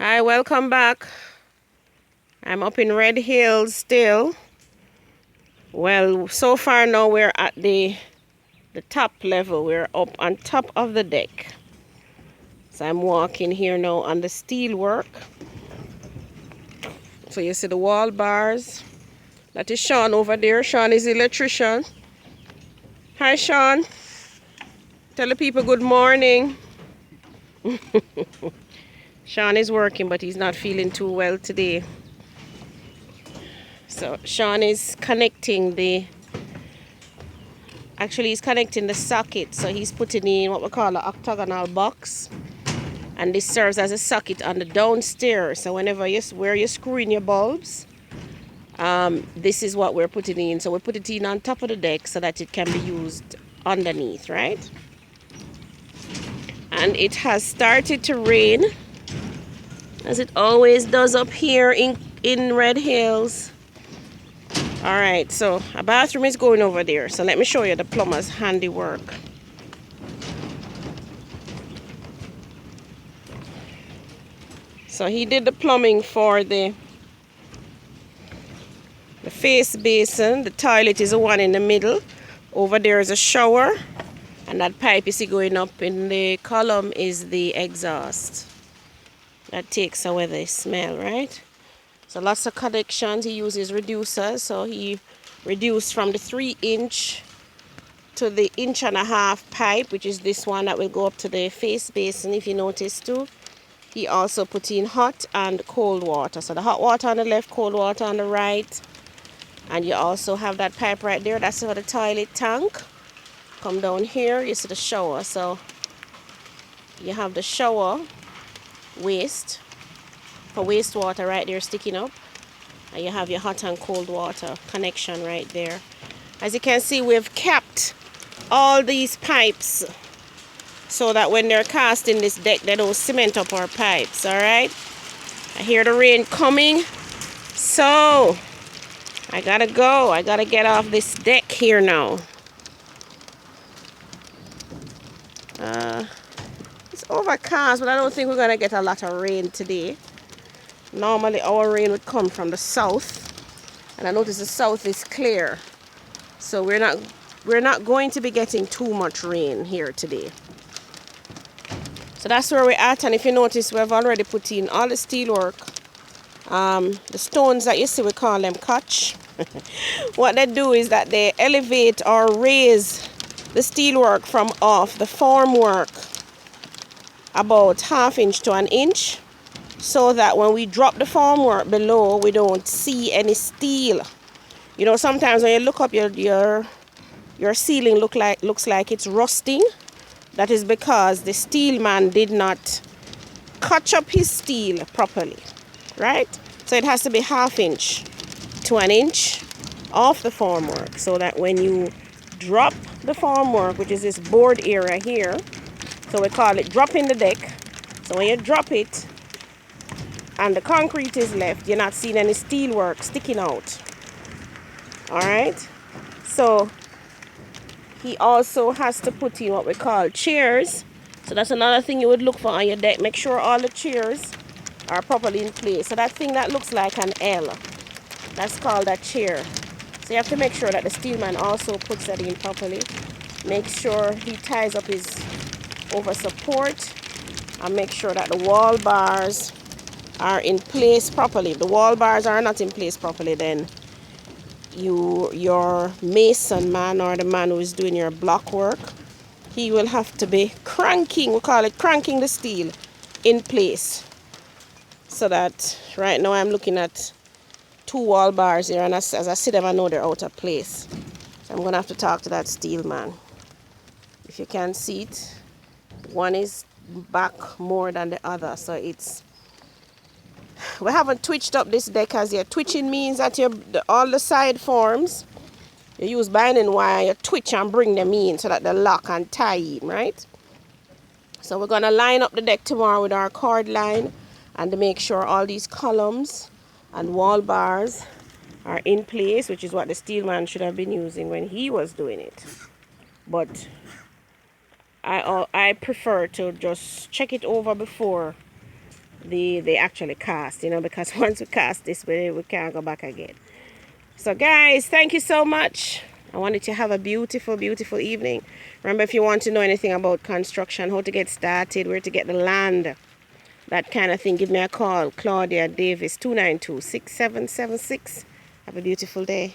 Hi, welcome back. I'm up in Red Hills still. Well, so far now we're at the top level. We're up on top of the deck. So I'm walking here now on the steel work. So you see the wall bars. That is Sean over there. Sean is the electrician. Hi, Sean. Tell the people good morning. Sean is working, but he's not feeling too well today. So Sean is connecting he's connecting the socket. So he's putting in what we call an octagonal box. And this serves as a socket on the downstairs. So whenever where you're screwing your bulbs, this is what we're putting in. So we put it in on top of the deck so that it can be used underneath, right? And it has started to rain, as it always does up here in Red Hills. All right, so a bathroom is going over there. So let me show you the plumber's handiwork. So he did the plumbing for the face basin. The toilet is the one in the middle. Over there is a shower. And that pipe you see going up in the column is the exhaust. That takes away the smell, right? So lots of connections. He uses reducers. So he reduced from the 3-inch to the 1.5-inch pipe, which is this one that will go up to the face basin, if you notice too. He also put in hot and cold water. So the hot water on the left, cold water on the right. And you also have that pipe right there. That's for the toilet tank. Come down here, you see the shower. So you have the shower waste for wastewater right there sticking up. And you have your hot and cold water connection right there. As you can see, we've capped all these pipes so that when they're casting this deck, they don't cement up our pipes, all right? I hear the rain coming, so I gotta go. I gotta get off this deck here now. It's overcast, but I don't think we're gonna get a lot of rain today. Normally our rain would come from the south, and I notice the south is clear, so we're not going to be getting too much rain here today. So that's where we're at. And if you notice, we've already put in all the steel work. The stones that you see, we call them catch. What they do is that they elevate or raise the steel work from off the formwork about 1/2 inch to 1 inch, so that when we drop the formwork below, we don't see any steel. You know, sometimes when you look up your ceiling looks like it's rusting. That is because the steel man did not catch up his steel properly, right? So it has to be 1/2 inch to 1 inch off the formwork, so that when you drop the formwork, which is this board area here, so we call it dropping the deck. So when you drop it and the concrete is left, you're not seeing any steel work sticking out. All right, so he also has to put in what we call chairs. So that's another thing you would look for on your deck. Make sure all the chairs are properly in place. So that thing that looks like an L, that's called a chair. So you have to make sure that the steelman also puts that in properly. Make sure he ties up his over support, and make sure that the wall bars are in place properly. If the wall bars are not in place properly, then your mason man, or the man who is doing your block work, he will have to be cranking, we call it cranking the steel in place. So that right now I'm looking at 2 wall bars here, and as I see them, I know they're out of place. So I'm gonna have to talk to that steel man. If you can see it, one is back more than the other, so we haven't twitched up this deck as yet. Twitching means that all the side forms, you use binding wire, you twitch and bring them in so that they lock and tie in, right? So we're gonna line up the deck tomorrow with our cord line, and to make sure all these columns and wall bars are in place, which is what the steel man should have been using when he was doing it. But I prefer to just check it over before they actually cast, you know, because once we cast this, we can't go back again. So guys, thank you so much. I wanted to have a beautiful, beautiful evening. Remember, if you want to know anything about construction, how to get started, where to get the land, that kind of thing, give me a call. Claudia Davis, 292-6776. Have a beautiful day.